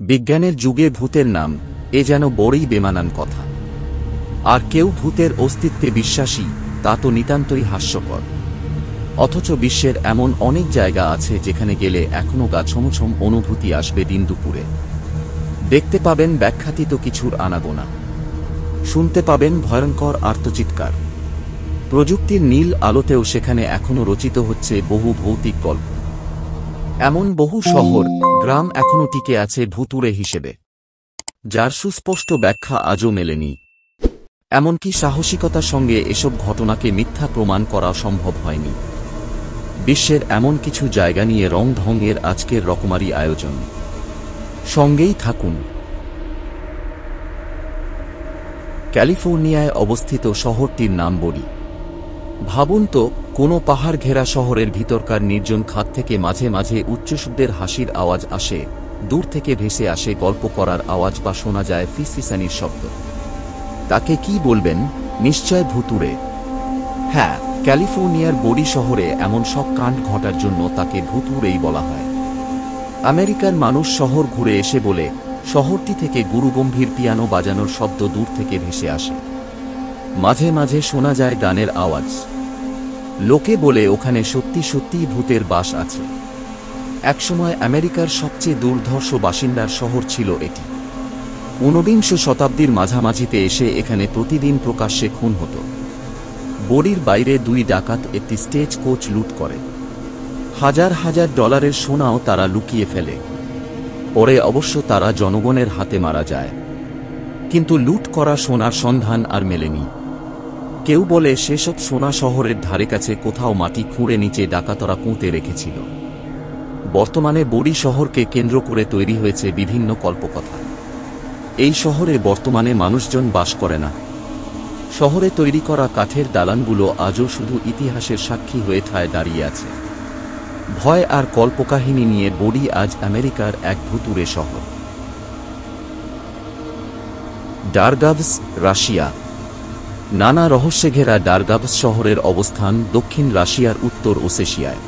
বিজ্ঞানের যুগে ভূতের নাম এ যেন বড়ই বেমানান কথা। আর কেউ ভূতের অস্তিত্বে বিশ্বাসী, তা তো নিতান্তই হাস্যকর। অথচ বিশ্বের এমন অনেক জায়গা আছে যেখানে গেলে এখনো গা ছমছম অনুভূতি আসবে দিন দুপুরে। দেখতে পাবেন ব্যাখ্যাতীত কিছুর আনাগোনা, শুনতে পাবেন ভয়ঙ্কর আর্তচিৎকার। প্রযুক্তির নীল আলোতেও সেখানে এখনো রচিত হচ্ছে বহু ভৌতিক গল্প। এমন বহু শহর, গ্রাম এখনো টিকে আছে ভুতুড়ে হিসেবে, যার সুস্পষ্ট ব্যাখ্যা আজও মেলেনি। এমনকি সাহসিকতার সঙ্গে এসব ঘটনাকে মিথ্যা প্রমাণ করা সম্ভব হয়নি। বিশ্বের এমন কিছু জায়গা নিয়ে রং ঢঙের আজকের রকমারি আয়োজন। সঙ্গেই থাকুন। ক্যালিফোর্নিয়ায় অবস্থিত শহরটির নাম বরি। ভাবুন তো, কোনো পাহাড় ঘেরা শহরের ভিতরকার নির্জন খাত থেকে মাঝে মাঝে উচ্চশব্দের হাসির আওয়াজ আসে, দূর থেকে ভেসে আসে গল্প করার আওয়াজ বা শোনা যায় ফিসফিসানির শব্দ। তাকে কি বলবেন? নিশ্চয় ভুতুড়ে। হ্যাঁ, ক্যালিফোর্নিয়ার বরি শহরে এমন সব কাণ্ড ঘটার জন্য তাকে ভুতুড়েই বলা হয়। আমেরিকার মানুষ শহর ঘুরে এসে বলে, শহরটি থেকে গুরুগম্ভীর পিয়ানো বাজানোর শব্দ দূর থেকে ভেসে আসে। মাঝে মাঝে শোনা যায় গানের আওয়াজ। লোকে বলে ওখানে সত্যি সত্যিই ভূতের বাস আছে। একসময় আমেরিকার সবচেয়ে দুর্ধর্ষ বাসিন্দার শহর ছিল এটি। ১৯ শতাব্দীর মাঝামাঝিতে এসে এখানে প্রতিদিন প্রকাশ্যে খুন হতো। বরির বাইরে ২ ডাকাত একটি স্টেজ কোচ লুট করে। হাজার হাজার ডলারের সোনাও তারা লুকিয়ে ফেলে। পরে অবশ্য তারা জনগণের হাতে মারা যায়। কিন্তু লুট করা সোনার সন্ধান আর মেলেনি। কেউ বলে সেসব সোনা শহরের ধারে কাছে কোথাও মাটি খুঁড়ে নিচে ডাকাতরা পুঁতে রেখেছিল। বর্তমানে বরি শহরকে কেন্দ্র করে তৈরি হয়েছে বিভিন্ন কল্পকথা। এই শহরে বর্তমানে মানুষজন বাস করে না। শহরে তৈরি করা কাঠের দালানগুলো আজও শুধু ইতিহাসের সাক্ষী হয়ে ঠায় দাঁড়িয়ে আছে। ভয় আর কল্পকাহিনী নিয়ে বরি আজ আমেরিকার এক ভুতুড়ে শহর। ডারগাভস, রাশিয়া। নানা রহস্যে ঘেরা ডারগাভস শহরের অবস্থান দক্ষিণ রাশিয়ার উত্তর ওসেশিয়ায়।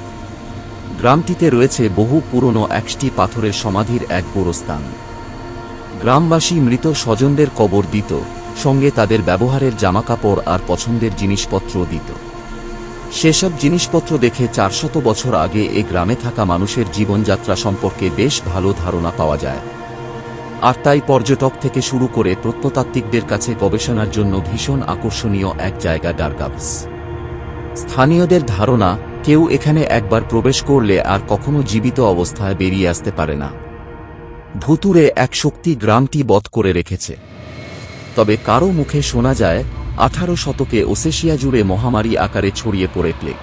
গ্রামটিতে রয়েছে বহু পুরনো ১টি পাথরের সমাধির এক গোরস্থান। গ্রামবাসী মৃত স্বজনদের কবর দিত, সঙ্গে তাদের ব্যবহারের জামাকাপড় আর পছন্দের জিনিসপত্র দিত। সেসব জিনিসপত্র দেখে ৪০০ বছর আগে এ গ্রামে থাকা মানুষের জীবনযাত্রা সম্পর্কে বেশ ভালো ধারণা পাওয়া যায়। আর তাই পর্যটক থেকে শুরু করে প্রত্নতাত্ত্বিকদের কাছে গবেষণার জন্য ভীষণ আকর্ষণীয় এক জায়গা ডারগাভস। স্থানীয়দের ধারণা, কেউ এখানে একবার প্রবেশ করলে আর কখনো জীবিত অবস্থায় বেরিয়ে আসতে পারে না। ভুতুড়ে এক শক্তি গ্রামটি বধ করে রেখেছে। তবে কারো মুখে শোনা যায় ১৮ শতকে ওসেশিয়া জুড়ে মহামারী আকারে ছড়িয়ে পড়ে প্লেগ।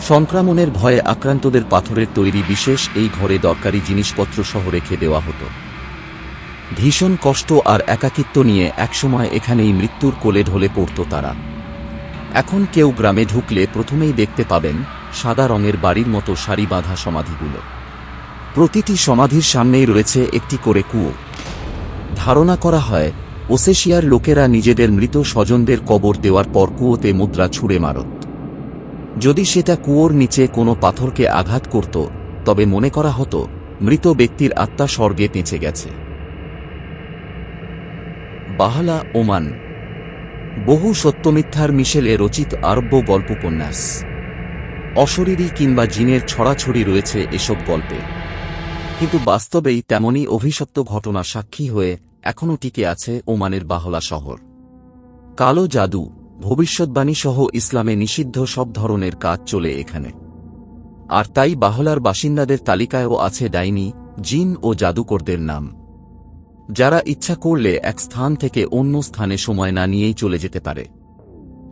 সংক্রমণের ভয়ে আক্রান্তদের পাথরের তৈরি বিশেষ এই ঘরে দরকারি জিনিসপত্র সহ রেখে দেওয়া হতো। ভীষণ কষ্ট আর একাকিত্ব নিয়ে একসময় এখানেই মৃত্যুর কোলে ঢলে পড়ত তারা। এখন কেউ গ্রামে ঢুকলে প্রথমেই দেখতে পাবেন সাদা রঙের বাড়ির মতো সারি বাঁধা সমাধিগুলো। প্রতিটি সমাধির সামনেই রয়েছে একটি করে কুয়ো। ধারণা করা হয় ওসেশিয়ার লোকেরা নিজেদের মৃত স্বজনদের কবর দেওয়ার পর কুয়োতে মুদ্রা ছুঁড়ে মারত। যদি সেটা কুয়োর নিচে কোনো পাথরকে আঘাত করত, তবে মনে করা হতো মৃত ব্যক্তির আত্মা স্বর্গে পৌঁছে গেছে। বাহলা, ওমান। বহু সত্যমিথ্যার মিশেলে রচিত আরব্য গল্পোপন্যাস। অশরীরী কিংবা জিনের ছড়াছড়ি রয়েছে এসব গল্পে। কিন্তু বাস্তবেই তেমনই অভিশপ্ত ঘটনা সাক্ষী হয়ে এখনও টিকে আছে ওমানের বাহলা শহর। কালো জাদু, ভবিষ্যৎবাণী সহ ইসলামে নিষিদ্ধ সব ধরনের কাজ চলে এখানে। আর তাই বাহলার বাসিন্দাদের তালিকায়ও আছে ডাইনি, জিন ও জাদুকরদের নাম, যারা ইচ্ছা করলে এক স্থান থেকে অন্য স্থানে সময় না নিয়েই চলে যেতে পারে।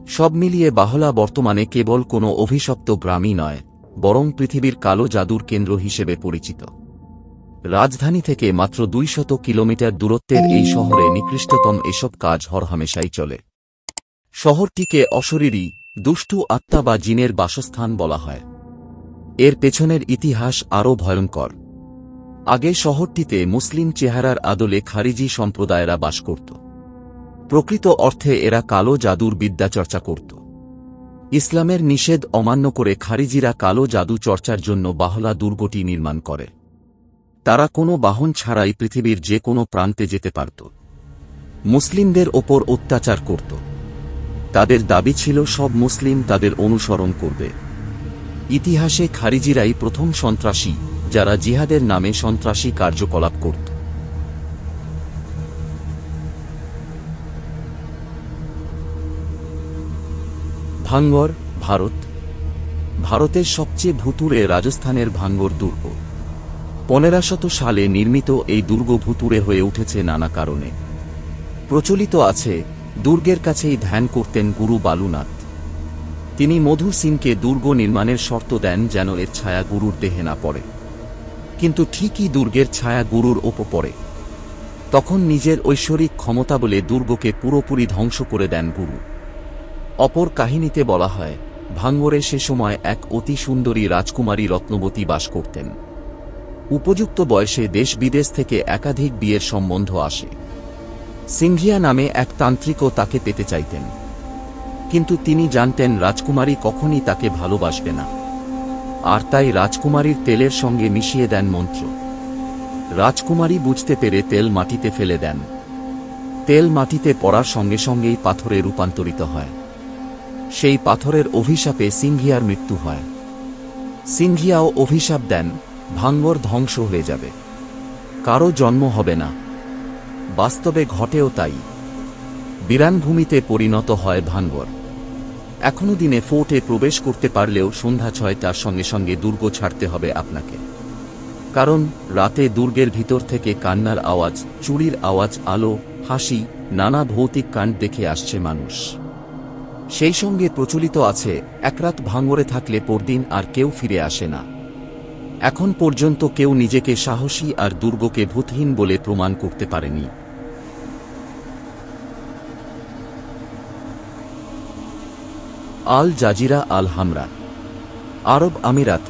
সব মিলিয়ে বাহলা বর্তমানে কেবল কোনো অভিশপ্ত গ্রামই নয়, বরং পৃথিবীর কালো জাদুর কেন্দ্র হিসেবে পরিচিত। রাজধানী থেকে মাত্র ২০০ কিলোমিটার দূরত্বের এই শহরে নিকৃষ্টতম এসব কাজ হরহামেশাই চলে। শহরটিকে অশরীরী, দুষ্টু আত্মা বা জিনের বাসস্থান বলা হয়। এর পেছনের ইতিহাস আরও ভয়ঙ্কর। আগে শহরটিতে মুসলিম চেহারার আদলে খারিজি সম্প্রদায়েরা বাস করত। প্রকৃত অর্থে এরা কালো জাদুর বিদ্যা চর্চা করত। ইসলামের নিষেধ অমান্য করে খারিজিরা কালো জাদু চর্চার জন্য বাহলা দুর্গটি নির্মাণ করে। তারা কোনো বাহন ছাড়াই পৃথিবীর যে কোনো প্রান্তে যেতে পারত। মুসলিমদের ওপর অত্যাচার করত। তাদের দাবি ছিল সব মুসলিম তাদের অনুসরণ করবে। ইতিহাসে খারিজিরাই প্রথম সন্ত্রাসী যারা জিহাদের নামে সন্ত্রাসী কার্যকলাপ করত। ভাঙ্গর, ভারত। ভারতের সবচেয়ে ভুতুড়ে রাজস্থানের ভাঙ্গর দুর্গ। 1500 সালে নির্মিত এই দুর্গ ভুতুড়ে হয়ে উঠেছে নানা কারণে। প্রচলিত আছে, দুর্গের কাছেই ধ্যান করতেন গুরু বালুনাথ। তিনি মধু সিংকে দুর্গ নির্মাণের শর্ত দেন যেন এর ছায়া গুরুর দেহে না পড়ে। কিন্তু ঠিকই দুর্গের ছায়া গুরুর ওপর পড়ে। তখন নিজের ঐশ্বরিক ক্ষমতা বলে দুর্গকে পুরোপুরি ধ্বংস করে দেন গুরু। অপর কাহিনীতে বলা হয়, ভাঙ্গরে সে সময় এক অতি সুন্দরী রাজকুমারী রত্নবতী বাস করতেন। উপযুক্ত বয়সে দেশ বিদেশ থেকে একাধিক বিয়ের সম্বন্ধ আসে। সিংঘিয়া নামে এক তান্ত্রিকও তাকে পেতে চাইতেন, কিন্তু তিনি জানতেন রাজকুমারী কখনই তাকে ভালোবাসবে না, আর তাই রাজকুমারীর তেলের সঙ্গে মিশিয়ে দেন মন্ত্র। রাজকুমারী বুঝতে পেরে তেল মাটিতে ফেলে দেন। তেল মাটিতে পড়ার সঙ্গে সঙ্গেই পাথরে রূপান্তরিত হয়। সেই পাথরের অভিশাপে সিংঘিয়ার মৃত্যু হয়। সিংঘিয়াও অভিশাপ দেন, ভাঙ্গর ধ্বংস হয়ে যাবে, কারো জন্ম হবে না। বাস্তবে ঘটেও তাই। বিরানভূমিতে পরিণত হয় ভাঙ্গর। এখনো দিনে ফোর্টে প্রবেশ করতে পারলেও সন্ধ্যা 6টার সঙ্গে সঙ্গে দুর্গ ছাড়তে হবে আপনাকে। কারণ রাতে দুর্গের ভিতর থেকে কান্নার আওয়াজ, চুরির আওয়াজ, আলো, হাসি, নানা ভৌতিক কাণ্ড দেখে আসছে মানুষ। সেই সঙ্গে প্রচলিত আছে, এক রাত ভাঙ্গরে থাকলে পরদিন আর কেউ ফিরে আসে না। এখন পর্যন্ত কেউ নিজেকে সাহসী আর দুর্গকে ভূতহীন বলে প্রমাণ করতে পারেনি। আল জাজিরা আল হামরা। আরব আমিরাত।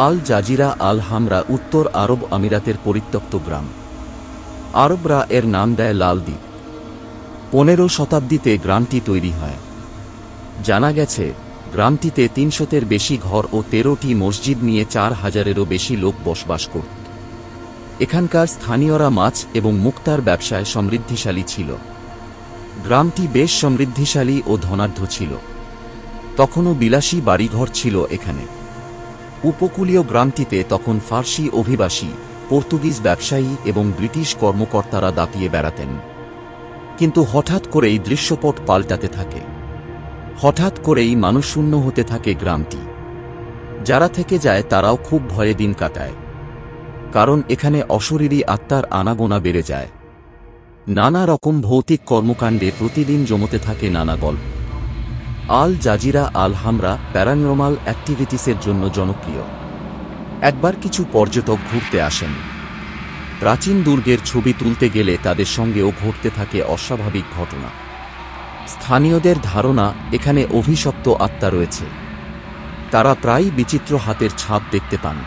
আল জাজিরা আল হামরা উত্তর আরব আমিরাতের পরিত্যক্ত গ্রাম। আরবরা এর নাম দেয় লাল দ্বীপ। 15 শতাব্দীতে গ্রামটি তৈরি হয়। জানা গেছে, গ্রামটিতে 300-এর বেশি ঘর ও 13টি মসজিদ নিয়ে 4000-এরও বেশি লোক বসবাস করত। এখানকার স্থানীয়রা মাছ এবং মুক্তার ব্যবসায় সমৃদ্ধিশালী ছিল। গ্রামটি বেশ সমৃদ্ধিশালী ও ধনাঢ্য ছিল। তখনও বিলাসী বাড়িঘর ছিল এখানে। উপকূলীয় গ্রামটিতে তখন ফার্সি অভিবাসী, পর্তুগিজ ব্যবসায়ী এবং ব্রিটিশ কর্মকর্তারা দাপিয়ে বেড়াতেন। কিন্তু হঠাৎ করেই দৃশ্যপট পাল্টাতে থাকে। হঠাৎ করেই মানুষশূন্য হতে থাকে গ্রামটি। যারা থেকে যায় তারাও খুব ভয়ে দিন কাটায়, কারণ এখানে অশরীরী আত্মার আনাগোনা বেড়ে যায়। নানা রকম ভৌতিক কর্মকাণ্ডে প্রতিদিন জমতে থাকে নানা গল্প। আল জাজিরা আল হামরা প্যারানর্মাল অ্যাক্টিভিটিসের জন্য জনপ্রিয়। একবার কিছু পর্যটক ঘুরতে আসেন। প্রাচীন দুর্গের ছবি তুলতে গেলে তাদের সঙ্গেও ঘটতে থাকে অস্বাভাবিক ঘটনা। স্থানীয়দের ধারণা এখানে অভিশপ্ত আত্মা রয়েছে। তারা প্রায়ই বিচিত্র হাতের ছাপ দেখতে পান।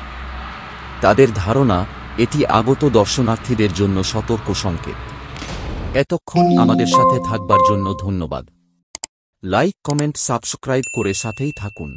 তাদের ধারণা এটি আগত দর্শনার্থীদের জন্য সতর্ক সংকেত। এতক্ষণ আমাদের সাথে থাকবার জন্য ধন্যবাদ। লাইক, কমেন্ট, সাবস্ক্রাইব করে সাথেই থাকুন।